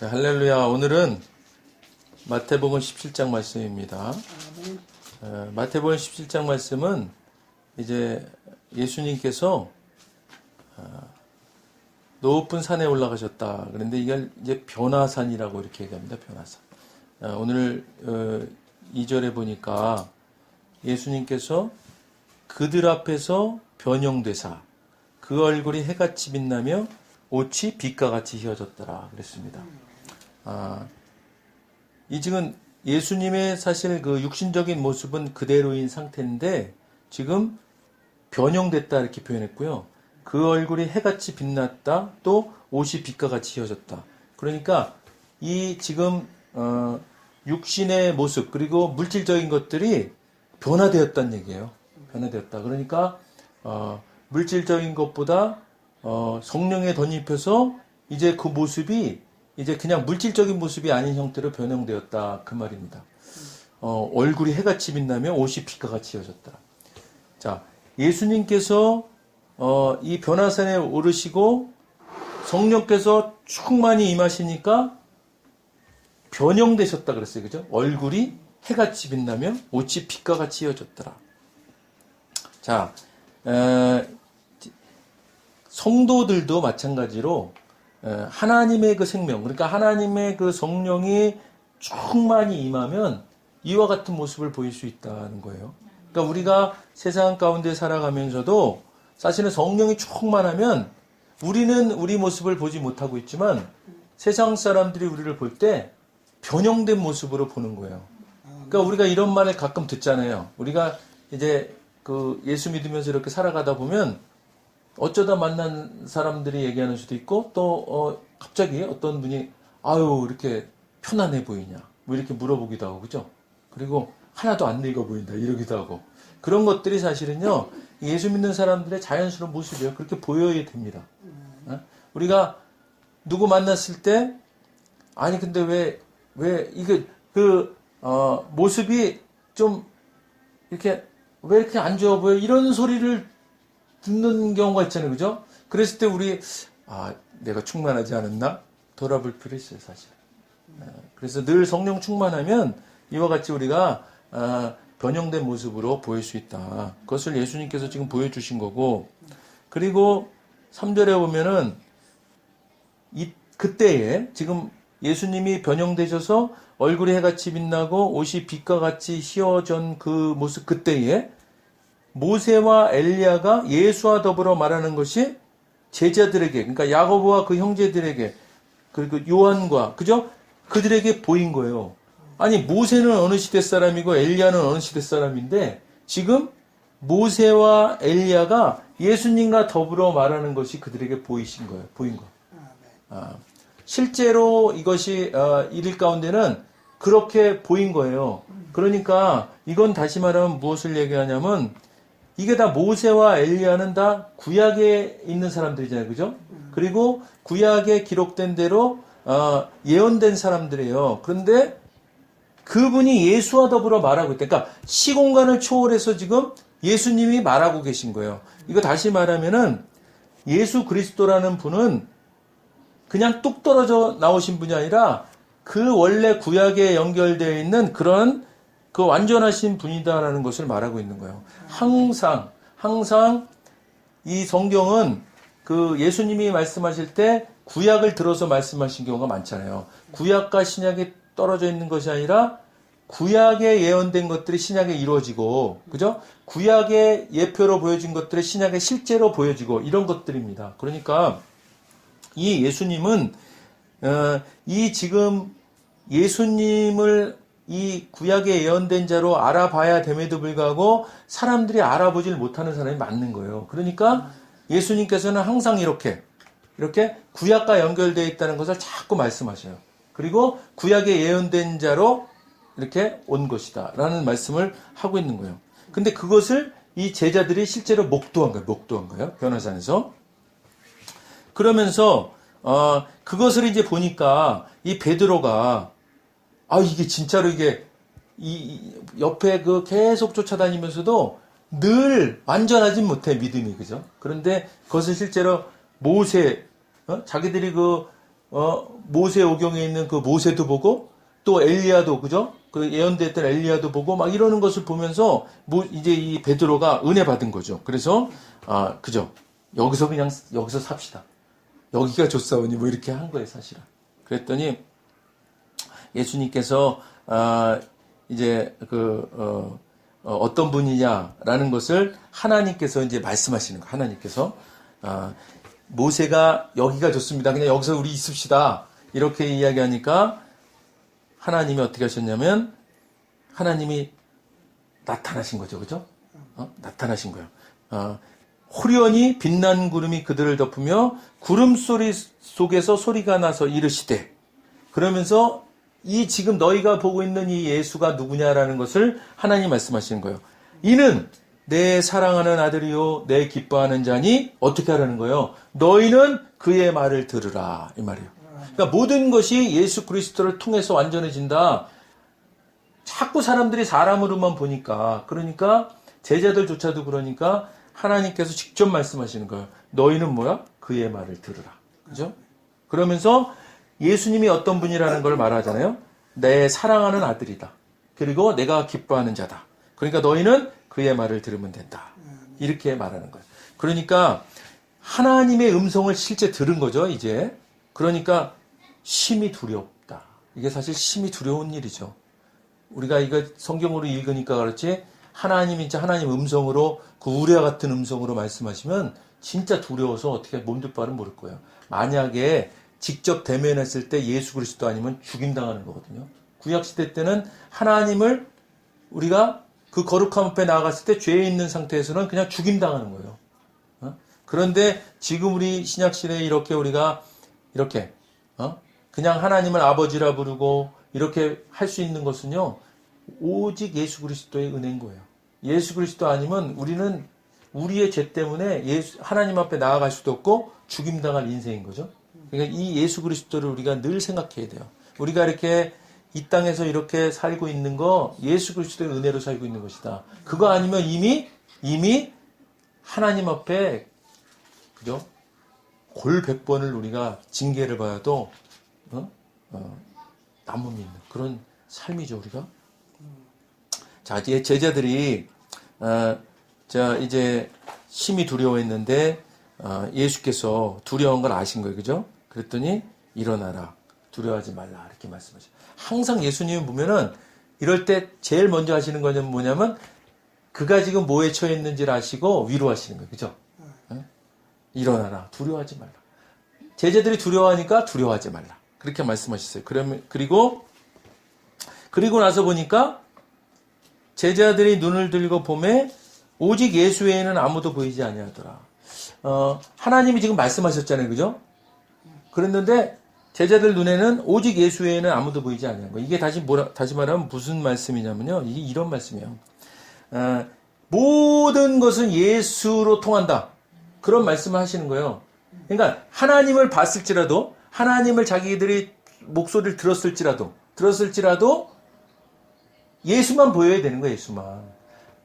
네, 할렐루야. 오늘은 마태복음 17장 말씀입니다. 마태복음 17장 말씀은 이제 예수님께서 높은 산에 올라가셨다. 그런데 이걸 이제 변화산이라고 이렇게 얘기합니다. 변화산. 오늘 2절에 보니까 예수님께서 그들 앞에서 변형되사 그 얼굴이 해같이 빛나며 옷이 빛과 같이 휘어졌더라 그랬습니다. 이 지금 예수님의 사실 그 육신적인 모습은 그대로인 상태인데 지금 변형됐다 이렇게 표현했고요. 그 얼굴이 해같이 빛났다. 또 옷이 빛과 같이 휘어졌다. 그러니까 이 지금 육신의 모습 그리고 물질적인 것들이 변화되었다는 얘기예요. 변화되었다. 그러니까 물질적인 것보다 성령에 덧입혀서 이제 그 모습이 이제 그냥 물질적인 모습이 아닌 형태로 변형되었다. 그 말입니다. 얼굴이 해같이 빛나며 옷이 빛과 같이 휘어졌다. 자, 예수님께서 이 변화산에 오르시고 성령께서 충만히 임하시니까 변형되셨다 그랬어요. 그죠? 얼굴이 해같이 빛나며 옷이 빛과 같이 휘어졌더라. 자, 성도들도 마찬가지로 하나님의 그 생명, 그러니까 하나님의 그 성령이 충만히 임하면 이와 같은 모습을 보일 수 있다는 거예요. 그러니까 우리가 세상 가운데 살아가면서도 사실은 성령이 충만하면 우리는 우리 모습을 보지 못하고 있지만 세상 사람들이 우리를 볼 때 변형된 모습으로 보는 거예요. 그러니까 우리가 이런 말을 가끔 듣잖아요. 우리가 이제 그 예수 믿으면서 이렇게 살아가다 보면 어쩌다 만난 사람들이 얘기하는 수도 있고 또 갑자기 어떤 분이 아유 이렇게 편안해 보이냐 뭐 이렇게 물어보기도 하고 그죠? 그리고 하나도 안 늙어 보인다 이러기도 하고 그런 것들이 사실은요 예수 믿는 사람들의 자연스러운 모습이에요. 그렇게 보여야 됩니다. 우리가 누구 만났을 때 아니 근데 왜 이게 모습이 좀 이렇게 왜 이렇게 안 좋아 보여 이런 소리를 듣는 경우가 있잖아요. 그죠? 그랬을 때 우리 내가 충만하지 않았나? 돌아볼 필요 있어요. 사실. 그래서 늘 성령 충만하면 이와 같이 우리가 변형된 모습으로 보일 수 있다. 그것을 예수님께서 지금 보여주신 거고 그리고 3절에 보면은 그때에 지금 예수님이 변형되셔서 얼굴이 해같이 빛나고 옷이 빛과 같이 휘어진 그 모습 그때에 모세와 엘리야가 예수와 더불어 말하는 것이 제자들에게 그러니까 야고보와 그 형제들에게 그리고 요한과 그죠? 그들에게 보인 거예요. 아니 모세는 어느 시대 사람이고 엘리야는 어느 시대 사람인데 지금 모세와 엘리야가 예수님과 더불어 말하는 것이 그들에게 보이신 거예요. 보인 거. 실제로 이것이 일일 가운데는 그렇게 보인 거예요. 그러니까 이건 다시 말하면 무엇을 얘기하냐면 이게 다 모세와 엘리야는 다 구약에 있는 사람들이잖아요. 그죠? 그리고 구약에 기록된 대로 예언된 사람들이에요. 그런데 그분이 예수와 더불어 말하고 있다. 그러니까 시공간을 초월해서 지금 예수님이 말하고 계신 거예요. 이거 다시 말하면은 예수 그리스도라는 분은 그냥 뚝 떨어져 나오신 분이 아니라 그 원래 구약에 연결되어 있는 그런 그 완전하신 분이다라는 것을 말하고 있는 거예요. 항상 이 성경은 그 예수님이 말씀하실 때 구약을 들어서 말씀하신 경우가 많잖아요. 구약과 신약이 떨어져 있는 것이 아니라 구약에 예언된 것들이 신약에 이루어지고, 그죠? 구약의 예표로 보여진 것들이 신약에 실제로 보여지고 이런 것들입니다. 그러니까 이 예수님은 이 지금 예수님을 이 구약에 예언된 자로 알아봐야 됨에도 불구하고 사람들이 알아보질 못하는 사람이 많은 거예요. 그러니까 예수님께서는 항상 이렇게 구약과 연결되어 있다는 것을 자꾸 말씀하셔요. 그리고 구약에 예언된 자로 이렇게 온 것이다 라는 말씀을 하고 있는 거예요. 근데 그것을 이 제자들이 실제로 목도한 거예요. 변화산에서. 그러면서 그것을 이제 보니까 이 베드로가 이게 진짜로 이게 이 옆에 그 계속 쫓아다니면서도 늘 완전하진 못해 믿음이 그죠? 그런데 그것을 실제로 모세 자기들이 모세오경에 있는 그 모세도 보고 또 엘리야도 그죠? 그 예언됐던 엘리야도 보고 막 이러는 것을 보면서 이제 이 베드로가 은혜 받은 거죠. 그래서 그죠? 여기서 삽시다. 여기가 좋사오니 뭐 이렇게 한 거예요, 사실은. 그랬더니 예수님께서 이제 어떤 분이냐라는 것을 하나님께서 이제 말씀하시는 거예요. 하나님께서 모세가 여기가 좋습니다. 그냥 여기서 우리 있읍시다. 이렇게 이야기하니까 하나님이 어떻게 하셨냐면 하나님이 나타나신 거죠. 그죠? 나타나신 거예요. 호련히 빛난 구름이 그들을 덮으며 구름 소리 속에서 소리가 나서 이르시되 그러면서 이 지금 너희가 보고 있는 이 예수가 누구냐라는 것을 하나님 말씀하시는 거예요. 이는 내 사랑하는 아들이요 내 기뻐하는 자니 어떻게 하라는 거예요? 너희는 그의 말을 들으라 이 말이에요. 그러니까 모든 것이 예수 그리스도를 통해서 완전해진다. 자꾸 사람들이 사람으로만 보니까 그러니까 제자들조차도 그러니까 하나님께서 직접 말씀하시는 거예요. 너희는 뭐야? 그의 말을 들으라. 그죠? 그러면서 예수님이 어떤 분이라는 걸 말하잖아요. 내 사랑하는 아들이다. 그리고 내가 기뻐하는 자다. 그러니까 너희는 그의 말을 들으면 된다. 이렇게 말하는 거예요. 그러니까 하나님의 음성을 실제 들은 거죠, 이제. 그러니까 심히 두렵다. 이게 사실 심히 두려운 일이죠. 우리가 이거 성경으로 읽으니까 그렇지 하나님이 이제 하나님 음성으로 그 우레와 같은 음성으로 말씀하시면 진짜 두려워서 어떻게 몸둘 바를 모를 거예요. 만약에 직접 대면했을 때 예수 그리스도 아니면 죽임당하는 거거든요. 구약시대 때는 하나님을 우리가 그 거룩함 앞에 나아갔을 때 죄에 있는 상태에서는 그냥 죽임당하는 거예요. 그런데 지금 우리 신약시대에 이렇게 우리가 이렇게 그냥 하나님을 아버지라 부르고 이렇게 할 수 있는 것은요. 오직 예수 그리스도의 은혜인 거예요. 예수 그리스도 아니면 우리는 우리의 죄 때문에 하나님 앞에 나아갈 수도 없고 죽임당할 인생인 거죠. 그러니까 이 예수 그리스도를 우리가 늘 생각해야 돼요. 우리가 이렇게 이 땅에서 이렇게 살고 있는 거 예수 그리스도의 은혜로 살고 있는 것이다. 그거 아니면 이미 하나님 앞에 그죠? 골 100번을 우리가 징계를 받아도 남음이 있는 그런 삶이죠, 우리가. 자, 이제 제자들이 이제 심히 두려워했는데 예수께서 두려운 걸 아신 거예요, 그죠? 그랬더니 일어나라, 두려워하지 말라 이렇게 말씀하셔요. 항상 예수님 보면은 이럴 때 제일 먼저 하시는 거는 뭐냐면 그가 지금 뭐에 처해 있는지를 아시고 위로하시는 거예요, 그죠? 일어나라, 두려워하지 말라. 제자들이 두려워하니까 두려워하지 말라 그렇게 말씀하셨어요. 그리고 나서 보니까 제자들이 눈을 들고 보매 오직 예수 외에는 아무도 보이지 아니하더라. 하나님이 지금 말씀하셨잖아요, 그죠? 그랬는데 제자들 눈에는 오직 예수 외에는 아무도 보이지 아니한 거. 이게 다시 말하면 무슨 말씀이냐면요, 이게 이런 말씀이에요. 모든 것은 예수로 통한다. 그런 말씀을 하시는 거예요. 그러니까 하나님을 봤을지라도 하나님을 자기들이 목소리를 들었을지라도 예수만 보여야 되는 거예요. 예수만.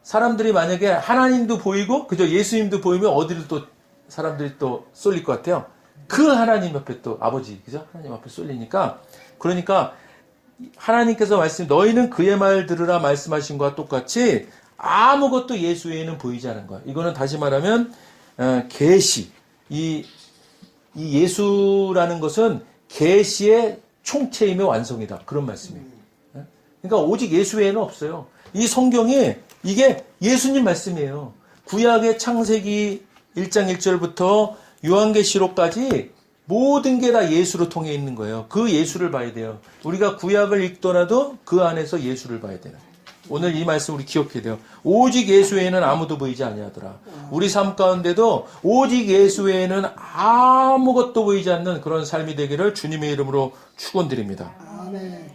사람들이 만약에 하나님도 보이고 그저 예수님도 보이면 어디를 또 사람들이 또 쏠릴 것 같아요. 그 하나님 앞에 또 아버지 그죠? 하나님 앞에 쏠리니까 그러니까 하나님께서 너희는 그의 말 들으라 말씀하신 것과 똑같이 아무것도 예수 외에는 보이지 않은 거야. 이거는 다시 말하면 계시 이 예수라는 것은 계시의 총체임의 완성이다. 그런 말씀이에요. 그러니까 오직 예수 외에는 없어요. 이 성경이 이게 예수님 말씀이에요. 구약의 창세기 1장 1절부터 요한계시록까지 모든 게 다 예수로 통해 있는 거예요. 그 예수를 봐야 돼요. 우리가 구약을 읽더라도 그 안에서 예수를 봐야 돼요. 오늘 이 말씀 우리 기억해야 돼요. 오직 예수 외에는 아무도 보이지 아니하더라. 우리 삶 가운데도 오직 예수 외에는 아무것도 보이지 않는 그런 삶이 되기를 주님의 이름으로 축원드립니다. 아멘.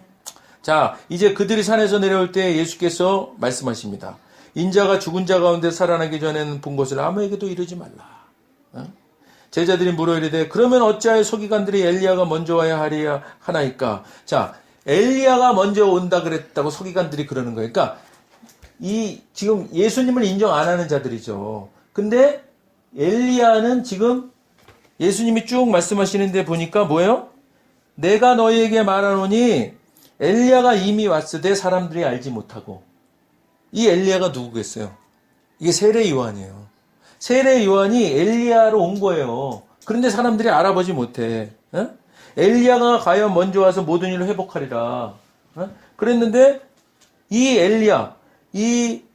자, 이제 그들이 산에서 내려올 때 예수께서 말씀하십니다. 인자가 죽은 자 가운데 살아나기 전에는 본 것을 아무에게도 이르지 말라. 제자들이 물어 이르되 그러면 어찌하여 서기관들이 엘리야가 먼저 와야 하나이까? 자, 엘리야가 먼저 온다 그랬다고 서기관들이 그러는 거예요. 그러니까 지금 예수님을 인정 안 하는 자들이죠. 근데 엘리야는 지금 예수님이 쭉 말씀하시는데 보니까 뭐예요? 내가 너희에게 말하노니 엘리야가 이미 왔으되 사람들이 알지 못하고. 이 엘리야가 누구겠어요? 이게 세례 요한이에요. 세례 요한이 엘리야로 온 거예요. 그런데 사람들이 알아보지 못해. 어? 엘리야가 과연 먼저 와서 모든 일을 회복하리라. 어? 그랬는데 이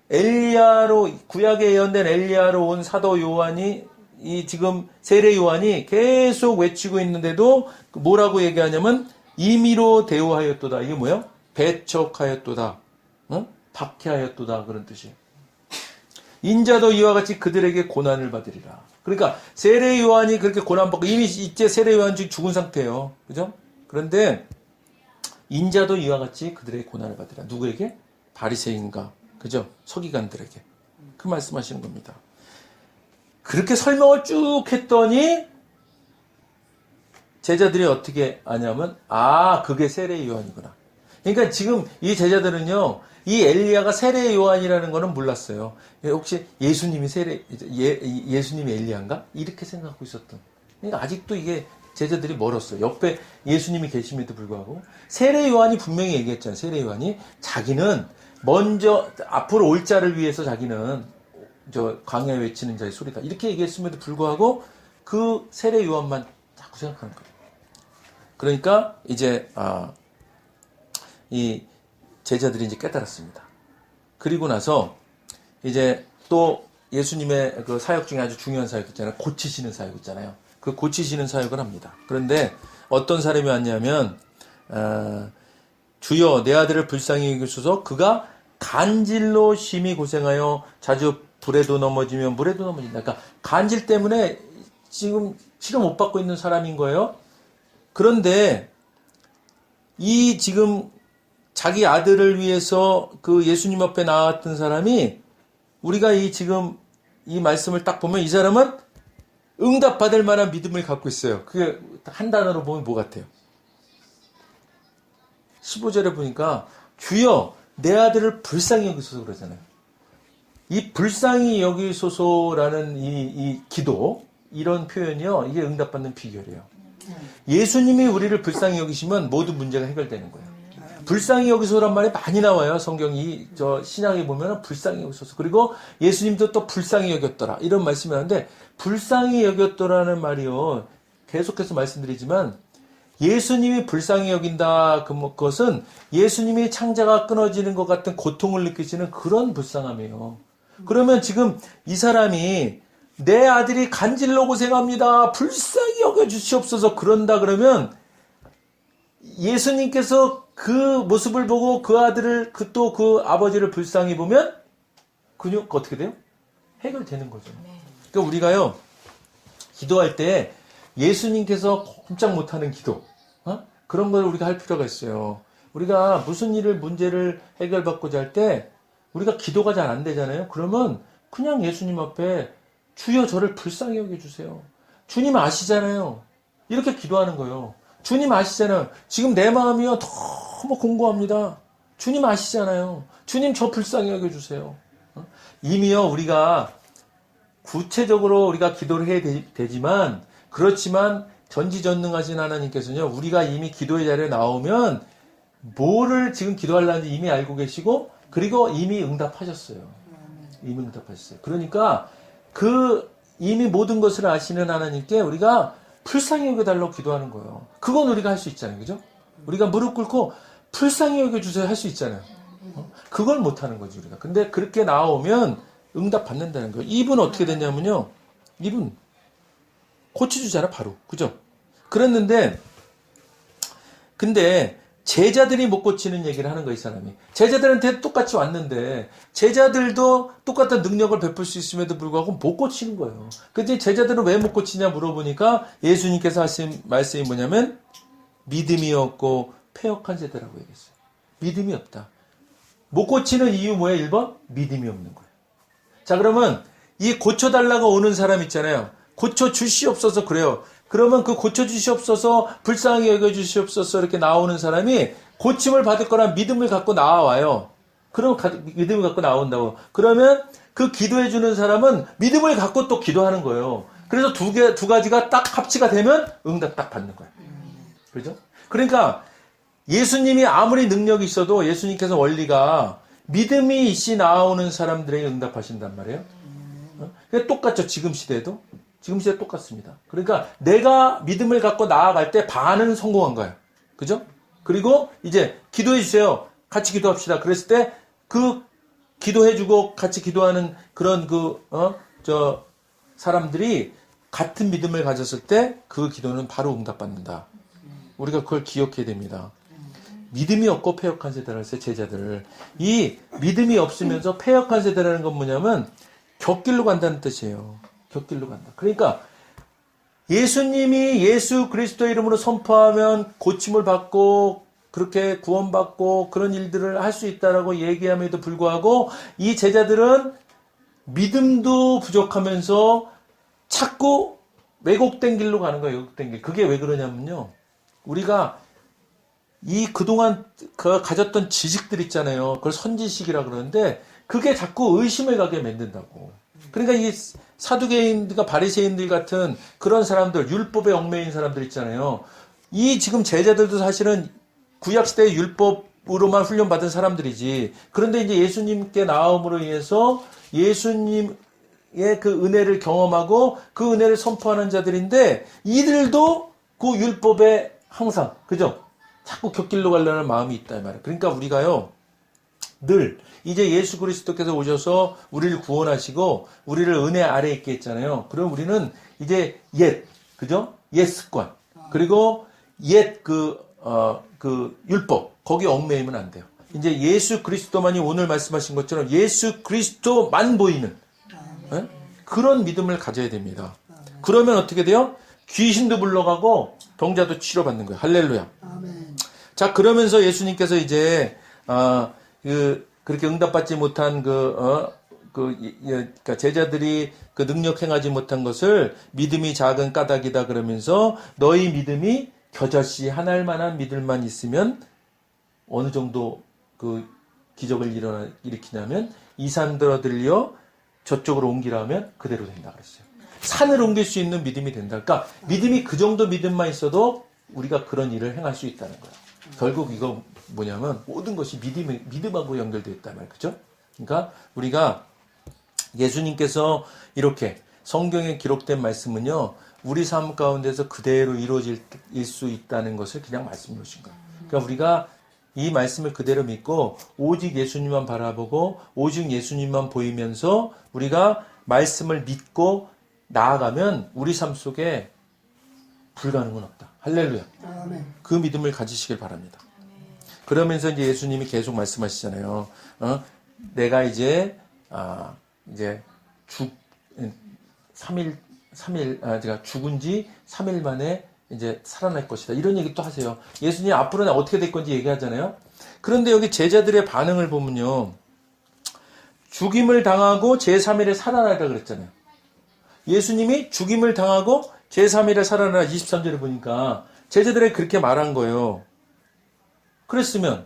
엘리야로 구약에 예언된 엘리야로 온 사도 요한이 이 지금 세례 요한이 계속 외치고 있는데도 뭐라고 얘기하냐면 임의로 대우하였도다. 이게 뭐야? 배척하였도다. 어? 박해하였도다. 그런 뜻이에요. 인자도 이와 같이 그들에게 고난을 받으리라. 그러니까 세례 요한이 그렇게 고난받고 이미 이제 세례 요한 지금 죽은 상태예요. 그죠? 그런데 인자도 이와 같이 그들에게 고난을 받으리라. 누구에게? 바리새인과 그죠? 서기관들에게. 그 말씀하시는 겁니다. 그렇게 설명을 쭉 했더니 제자들이 어떻게 아냐면 그게 세례 요한이구나. 그러니까 지금 이 제자들은요. 이 엘리야가 세례 요한이라는 거는 몰랐어요. 혹시 예수님이 예수님이 엘리야인가? 이렇게 생각하고 있었던. 그러니까 아직도 이게 제자들이 멀었어요. 옆에 예수님이 계심에도 불구하고 세례 요한이 분명히 얘기했잖아요. 세례 요한이 자기는 먼저 앞으로 올 자를 위해서 자기는 저 광야에 외치는 자의 소리다. 이렇게 얘기했음에도 불구하고 그 세례 요한만 자꾸 생각하는 거예요. 그러니까 이제 이 제자들이 이제 깨달았습니다. 그리고 나서 이제 또 예수님의 그 사역 중에 아주 중요한 사역 있잖아요. 고치시는 사역 있잖아요. 그 고치시는 사역을 합니다. 그런데 어떤 사람이 왔냐면 주여 내 아들을 불쌍히 여기소서. 그가 간질로 심히 고생하여 자주 불에도 넘어지면 물에도 넘어진다. 그러니까 간질 때문에 지금 치료 못 받고 있는 사람인 거예요. 그런데 이 지금 자기 아들을 위해서 그 예수님 앞에 나왔던 사람이 우리가 지금 이 말씀을 딱 보면 이 사람은 응답받을 만한 믿음을 갖고 있어요. 그게 한 단어로 보면 뭐 같아요? 15절에 보니까 주여 내 아들을 불쌍히 여기소서 그러잖아요. 이 불쌍히 여기소서라는 이 기도 이런 표현이요. 이게 응답받는 비결이에요. 예수님이 우리를 불쌍히 여기시면 모든 문제가 해결되는 거예요. 불쌍히 여기소서란 말이 많이 나와요. 성경이 신약에 보면 불쌍히 여기소서. 그리고 예수님도 또 불쌍히 여겼더라. 이런 말씀이 하는데 불쌍히 여겼더라는 말이요. 계속해서 말씀드리지만 예수님이 불쌍히 여긴다. 그것은 예수님이 창자가 끊어지는 것 같은 고통을 느끼시는 그런 불쌍함이에요. 그러면 지금 이 사람이 내 아들이 간질로 고생합니다. 불쌍히 여겨주시옵소서. 그런다 그러면 예수님께서 그 모습을 보고 그 아들을 또 그 아버지를 불쌍히 보면 그녀 어떻게 돼요? 해결되는 거죠. 그러니까 우리가요 기도할 때 예수님께서 꼼짝 못하는 기도 그런 걸 우리가 할 필요가 있어요. 우리가 무슨 문제를 해결받고자 할 때 우리가 기도가 잘 안 되잖아요. 그러면 그냥 예수님 앞에 주여 저를 불쌍히 여겨주세요. 주님 아시잖아요. 이렇게 기도하는 거예요. 주님 아시잖아요. 지금 내 마음이요 너무 공고합니다. 주님 아시잖아요. 주님 저 불쌍히 여겨주세요. 이미요 우리가 구체적으로 우리가 기도를 해야 되지만 그렇지만 전지전능하신 하나님께서는요 우리가 이미 기도의 자리에 나오면 뭐를 지금 기도하려는지 이미 알고 계시고 그리고 이미 응답하셨어요. 이미 응답하셨어요. 그러니까 이미 모든 것을 아시는 하나님께 우리가 불쌍히 여겨달라고 기도하는 거예요. 그건 우리가 할 수 있잖아요. 그죠? 우리가 무릎 꿇고 불쌍히 여겨주세요 할 수 있잖아요. 그걸 못하는 거지 우리가. 근데 그렇게 나오면 응답 받는다는 거예요. 이분 어떻게 됐냐면요. 이분 고쳐주잖아 바로. 그죠? 그랬는데 근데 제자들이 못 고치는 얘기를 하는 거예요. 이 사람이. 제자들한테 똑같이 왔는데 제자들도 똑같은 능력을 베풀 수 있음에도 불구하고 못 고치는 거예요. 근데 제자들은 왜 못 고치냐 물어보니까 예수님께서 하신 말씀이 뭐냐면 믿음이 없고 패역한 세대라고 얘기했어요. 믿음이 없다. 못 고치는 이유 뭐예요? 1번? 믿음이 없는 거예요. 자 그러면 이 고쳐달라고 오는 사람 있잖아요. 고쳐주시옵소서 그래요. 그러면 그 고쳐주시옵소서 불쌍히 여겨주시옵소서 이렇게 나오는 사람이 고침을 받을 거란 믿음을 갖고 나와요. 그럼 믿음을 갖고 나온다고. 그러면 그 기도해주는 사람은 믿음을 갖고 또 기도하는 거예요. 그래서 두 가지가 딱 합치가 되면 응답 딱 받는 거예요. 그죠? 그러니까 예수님이 아무리 능력이 있어도 예수님께서 원리가 믿음이 있이 나오는 사람들에게 응답하신단 말이에요. 똑같죠. 지금 시대도 똑같습니다. 그러니까 내가 믿음을 갖고 나아갈 때 반은 성공한 거예요. 그죠? 그리고 이제 기도해 주세요. 같이 기도합시다. 그랬을 때 그 기도해주고 같이 기도하는 그런 사람들이 같은 믿음을 가졌을 때 그 기도는 바로 응답받는다. 우리가 그걸 기억해야 됩니다. 믿음이 없고 패역한 세대라고 했어요. 제자들. 이 믿음이 없으면서 패역한 세대라는 건 뭐냐면 곁길로 간다는 뜻이에요. 곁길로 간다. 그러니까 예수님이 예수 그리스도 이름으로 선포하면 고침을 받고 그렇게 구원받고 그런 일들을 할 수 있다라고 얘기함에도 불구하고 이 제자들은 믿음도 부족하면서 자꾸 왜곡된 길로 가는 거예요. 왜곡된 길. 그게 왜 그러냐면요. 우리가 이 그동안 가졌던 지식들 있잖아요. 그걸 선지식이라 그러는데 그게 자꾸 의심을 가게 만든다고. 그러니까 이 사두개인들과 바리새인들 같은 그런 사람들, 율법에 얽매인 사람들 있잖아요. 이 지금 제자들도 사실은 구약시대의 율법으로만 훈련받은 사람들이지. 그런데 이제 예수님께 나옴으로 인해서 예수님의 그 은혜를 경험하고 그 은혜를 선포하는 자들인데 이들도 그 율법에 항상, 그죠? 자꾸 곁길로 가려는 마음이 있다 이 말이에요. 그러니까 우리가요 늘 이제 예수 그리스도께서 오셔서 우리를 구원하시고 우리를 은혜 아래에 있게 했잖아요. 그럼 우리는 이제 그죠? 옛 습관 그리고 옛 그 율법 거기 얽매이면 안 돼요. 이제 예수 그리스도만이 오늘 말씀하신 것처럼 예수 그리스도만 보이는 그런 믿음을 가져야 됩니다. 그러면 어떻게 돼요? 귀신도 물러가고 병자도 치료받는 거예요. 할렐루야. 아멘. 자, 그러면서 예수님께서 이제 그렇게 응답받지 못한 그러니까 제자들이 그 능력 행하지 못한 것을 믿음이 작은 까닭이다 그러면서 너희 믿음이 겨자씨 하나일 만한 믿을만 있으면 어느 정도 그 기적을 일으키냐면 이 산 들어 저쪽으로 옮기라 하면 그대로 된다 그랬어요. 산을 옮길 수 있는 믿음이 된다. 그러니까 믿음이 그 정도 믿음만 있어도 우리가 그런 일을 행할 수 있다는 거예요. 결국 이거 뭐냐면 모든 것이 믿음하고 연결되어 있단 말이에요. 그죠? 그러니까 우리가 예수님께서 이렇게 성경에 기록된 말씀은요. 우리 삶 가운데서 그대로 이루어질 수 있다는 것을 그냥 말씀해 주신 거예요. 그러니까 우리가 이 말씀을 그대로 믿고 오직 예수님만 바라보고 오직 예수님만 보이면서 우리가 말씀을 믿고 나아가면 우리 삶 속에 불가능은 없다. 할렐루야. 아멘. 그 믿음을 가지시길 바랍니다. 그러면서 이제 예수님이 계속 말씀하시잖아요. 내가 이제 3일, 제가 죽은 지 3일 만에 이제 살아날 것이다. 이런 얘기 또 하세요. 예수님 앞으로는 어떻게 될 건지 얘기하잖아요. 그런데 여기 제자들의 반응을 보면요. 죽임을 당하고 제3일에 살아나리라 그랬잖아요. 예수님이 죽임을 당하고 제3일에 살아나라 23절에 보니까 제자들이 그렇게 말한 거예요. 그랬으면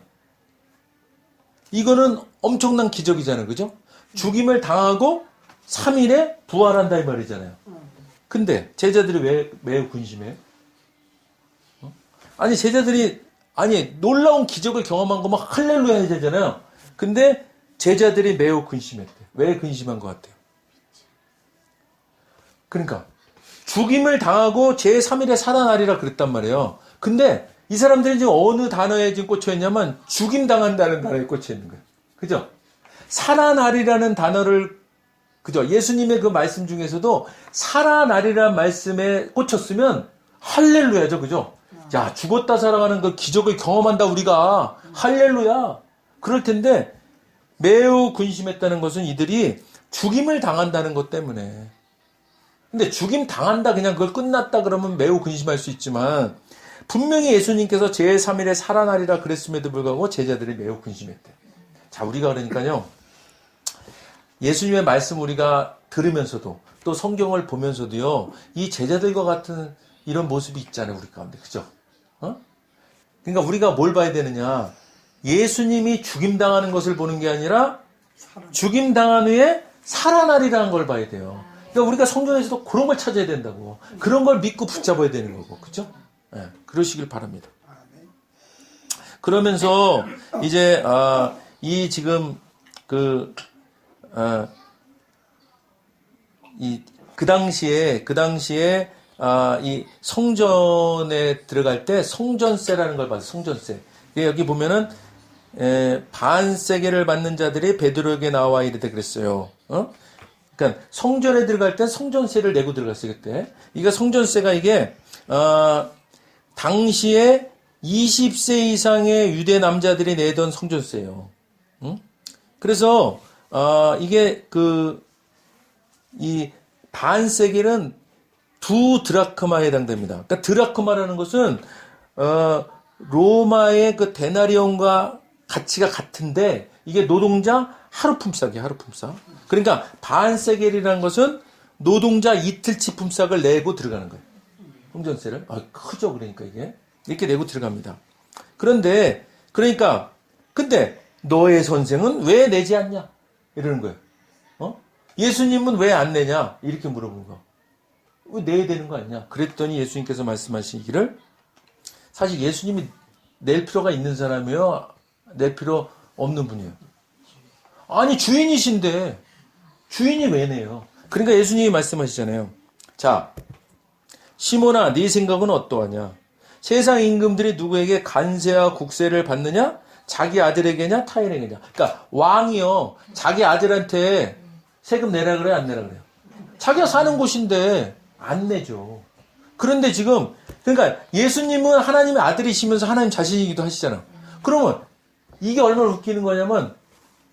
이거는 엄청난 기적이잖아요. 그죠? 죽임을 당하고 3일에 부활한다 이 말이잖아요. 근데 제자들이 왜 매우 근심해요? 아니 제자들이 놀라운 기적을 경험한 거면 할렐루야 해야 되잖아요. 근데 제자들이 매우 근심했대. 왜 근심한 것 같아요? 그러니까 죽임을 당하고 제3일에 살아나리라 그랬단 말이에요. 근데 이 사람들이 지금 어느 단어에 지금 꽂혀 있냐면 죽임 당한다는 단어에 꽂혀 있는 거예요. 그죠? 살아나리라는 단어를 그죠? 예수님의 그 말씀 중에서도 살아나리라는 말씀에 꽂혔으면 할렐루야죠. 그죠? 야, 죽었다 살아가는 그 기적을 경험한다 우리가. 할렐루야. 그럴 텐데 매우 근심했다는 것은 이들이 죽임을 당한다는 것 때문에. 근데 죽임 당한다 그냥 그걸 끝났다 그러면 매우 근심할 수 있지만 분명히 예수님께서 제3일에 살아나리라 그랬음에도 불구하고 제자들이 매우 근심했대. 자, 우리가 그러니까요. 예수님의 말씀 우리가 들으면서도 또 성경을 보면서도요. 이 제자들과 같은 이런 모습이 있잖아요. 우리 가운데. 그죠? 그러니까 우리가 뭘 봐야 되느냐. 예수님이 죽임당하는 것을 보는 게 아니라 죽임당한 후에 살아나리라는 걸 봐야 돼요. 그러니까 우리가 성경에서도 그런 걸 찾아야 된다고. 그런 걸 믿고 붙잡아야 되는 거고. 그죠? 네, 그러시길 바랍니다. 그러면서 이제 이 지금 그 당시에 이 성전에 들어갈 때 성전세라는 걸 받았어요. 성전세. 여기 보면은 반세겔을 받는 자들이 베드로에게 나와 이르되 그랬어요. 그러니까 성전에 들어갈 때 성전세를 내고 들어갔어요. 그때. 이게 성전세가 이게 당시에 20세 이상의 유대 남자들이 내던 성전세예요. 그래서 이게 이 반세겔은 2드라크마에 해당됩니다. 그러니까 드라크마라는 것은 로마의 그 데나리온과 가치가 같은데 이게 노동자 하루 품삯이에요. 하루 품삯. 그러니까 반세겔이라는 것은 노동자 이틀치 품삯을 내고 들어가는 거예요. 성전세를. 크죠. 그러니까 이게 이렇게 내고 들어갑니다. 그런데 근데 너의 선생은 왜 내지 않냐? 이러는 거예요. 예수님은 왜 안 내냐? 이렇게 물어본 거. 왜 내야 되는 거 아니냐? 그랬더니 예수님께서 말씀하시기를 사실 예수님이 낼 필요가 있는 사람이요? 낼 필요 없는 분이에요. 아니 주인이신데 주인이 왜 내요? 그러니까 예수님이 말씀하시잖아요. 자, 시몬아 네 생각은 어떠하냐? 세상 임금들이 누구에게 관세와 국세를 받느냐? 자기 아들에게냐 타인에게냐? 그러니까 왕이요 자기 아들한테 세금 내라 그래요? 안 내라 그래요? 자기가 사는 곳인데 안 내죠. 그런데 지금 그러니까 예수님은 하나님의 아들이시면서 하나님 자신이기도 하시잖아. 그러면 이게 얼마나 웃기는 거냐면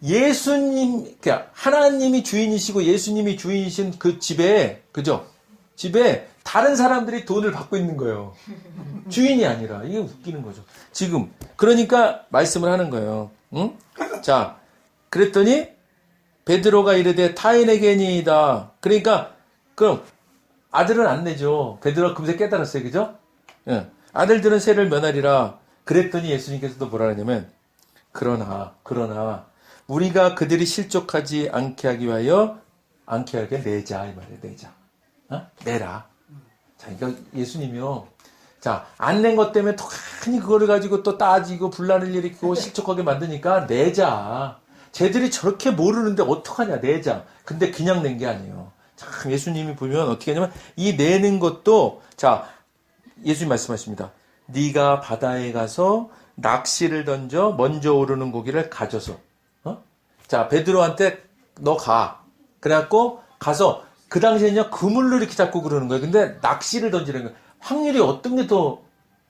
예수님, 그러니까 하나님이 주인이시고 예수님이 주인이신 그 집에, 그죠? 집에 다른 사람들이 돈을 받고 있는 거예요. 주인이 아니라. 이게 웃기는 거죠. 지금. 그러니까 말씀을 하는 거예요. 응? 자, 그랬더니 베드로가 이르되 타인에게니이다. 그러니까 그럼 아들은 안 내죠. 베드로가 금세 깨달았어요. 그죠? 예. 아들들은 세를 면하리라. 그랬더니 예수님께서도 뭐라 하냐면 그러나 우리가 그들이 실족하지 않게 하기 위하여 내자 이 말이에요. 내자. 내라. 자, 그러니까 예수님이요. 자, 안 낸 것 때문에 똑같이 그거를 가지고 또 따지고 분란을 일으키고 실족하게 만드니까 내자. 쟤들이 저렇게 모르는데 어떡하냐 내자. 근데 그냥 낸 게 아니에요. 참 예수님이 보면 어떻게 하냐면 이 내는 것도 자 예수님 말씀하십니다. 네가 바다에 가서 낚시를 던져 먼저 오르는 고기를 가져서 자 베드로한테 너 가. 그래갖고 가서 그 당시에는요 그물로 이렇게 잡고 그러는 거예요. 근데 낚시를 던지는 거예요. 확률이 어떤 게 더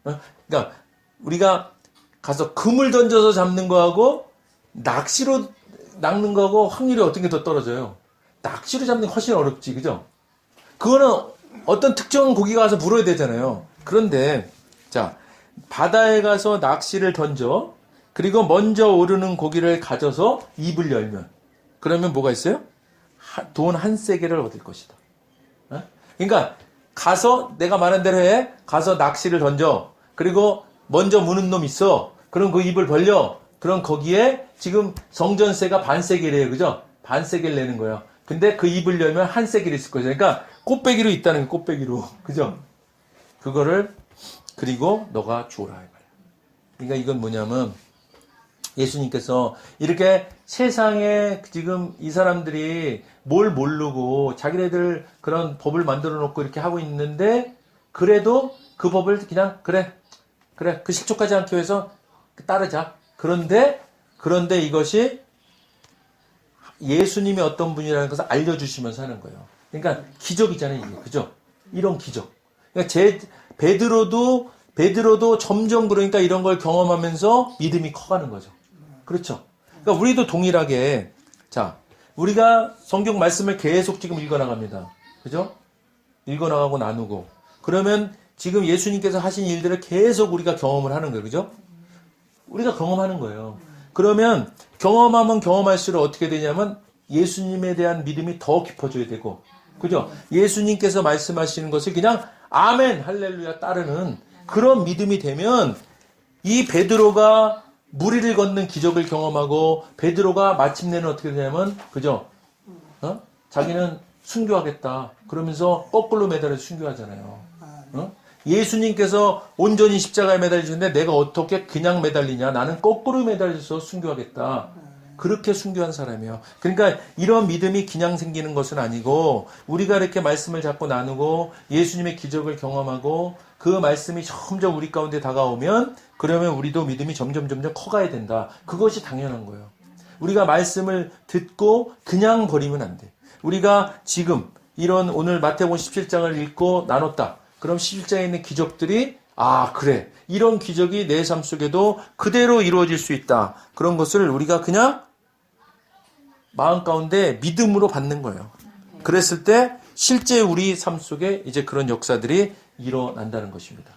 그러니까 우리가 가서 그물 던져서 잡는 거하고 낚시로 낚는 거하고 확률이 어떤 게 더 떨어져요? 낚시로 잡는 게 훨씬 어렵지, 그죠? 그거는 어떤 특정 고기가 와서 물어야 되잖아요. 그런데, 자, 바다에 가서 낚시를 던져, 그리고 먼저 오르는 고기를 가져서 입을 열면, 그러면 뭐가 있어요? 돈 한 세겔을 얻을 것이다. 그러니까, 가서, 내가 말한 대로 해, 가서 낚시를 던져, 그리고 먼저 무는 놈 있어, 그럼 그 입을 벌려, 그럼 거기에 지금 성전세가 반세겔이에요. 그죠? 반세겔 내는 거예요. 근데 그 입을 열면 한 세겔 있을 거죠. 그러니까 꽃배기로 있다는 게 꽃배기로. 그죠? 그거를 그리고 너가 주어라. 이 말이야. 그러니까 이건 뭐냐면 예수님께서 이렇게 세상에 지금 이 사람들이 뭘 모르고 자기네들 그런 법을 만들어 놓고 이렇게 하고 있는데 그래도 그 법을 그냥 그래 그 실족하지 않기 위해서 따르자. 그런데 이것이 예수님이 어떤 분이라는 것을 알려주시면서 하는 거예요. 그러니까 기적이잖아요, 이게. 그죠? 이런 기적. 그러니까 베드로도 점점 그러니까 이런 걸 경험하면서 믿음이 커가는 거죠. 그렇죠? 그러니까 우리도 동일하게, 자, 우리가 성경 말씀을 계속 지금 읽어나갑니다. 그죠? 읽어나가고 나누고. 그러면 지금 예수님께서 하신 일들을 계속 우리가 경험을 하는 거예요. 그죠? 우리가 경험하는 거예요. 그러면 경험하면 경험할수록 어떻게 되냐면 예수님에 대한 믿음이 더 깊어져야 되고, 그죠? 예수님께서 말씀하시는 것을 그냥 아멘, 할렐루야 따르는 그런 믿음이 되면 이 베드로가 무리를 걷는 기적을 경험하고 베드로가 마침내는 어떻게 되냐면, 그죠? 자기는 순교하겠다. 그러면서 거꾸로 매달려 순교하잖아요. 예수님께서 온전히 십자가에 매달리셨는데 내가 어떻게 그냥 매달리냐. 나는 거꾸로 매달려서 순교하겠다. 그렇게 순교한 사람이에요. 그러니까 이런 믿음이 그냥 생기는 것은 아니고 우리가 이렇게 말씀을 자꾸 나누고 예수님의 기적을 경험하고 그 말씀이 점점 우리 가운데 다가오면 그러면 우리도 믿음이 점점 커가야 된다. 그것이 당연한 거예요. 우리가 말씀을 듣고 그냥 버리면 안 돼. 우리가 지금 이런 오늘 마태복음 17장을 읽고 나눴다. 그럼 17장에 있는 기적들이 그래. 이런 기적이 내 삶 속에도 그대로 이루어질 수 있다. 그런 것을 우리가 그냥 마음 가운데 믿음으로 받는 거예요. 그랬을 때 실제 우리 삶 속에 이제 그런 역사들이 일어난다는 것입니다.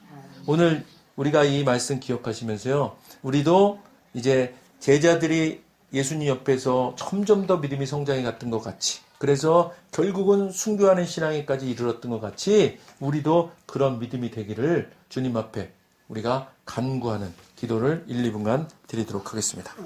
오늘 우리가 이 말씀 기억하시면서요. 우리도 이제 제자들이 예수님 옆에서 점점 더 믿음이 성장해 갔던 것 같이 그래서 결국은 순교하는 신앙에까지 이르렀던 것 같이 우리도 그런 믿음이 되기를 주님 앞에 우리가 간구하는 기도를 1, 2분간 드리도록 하겠습니다.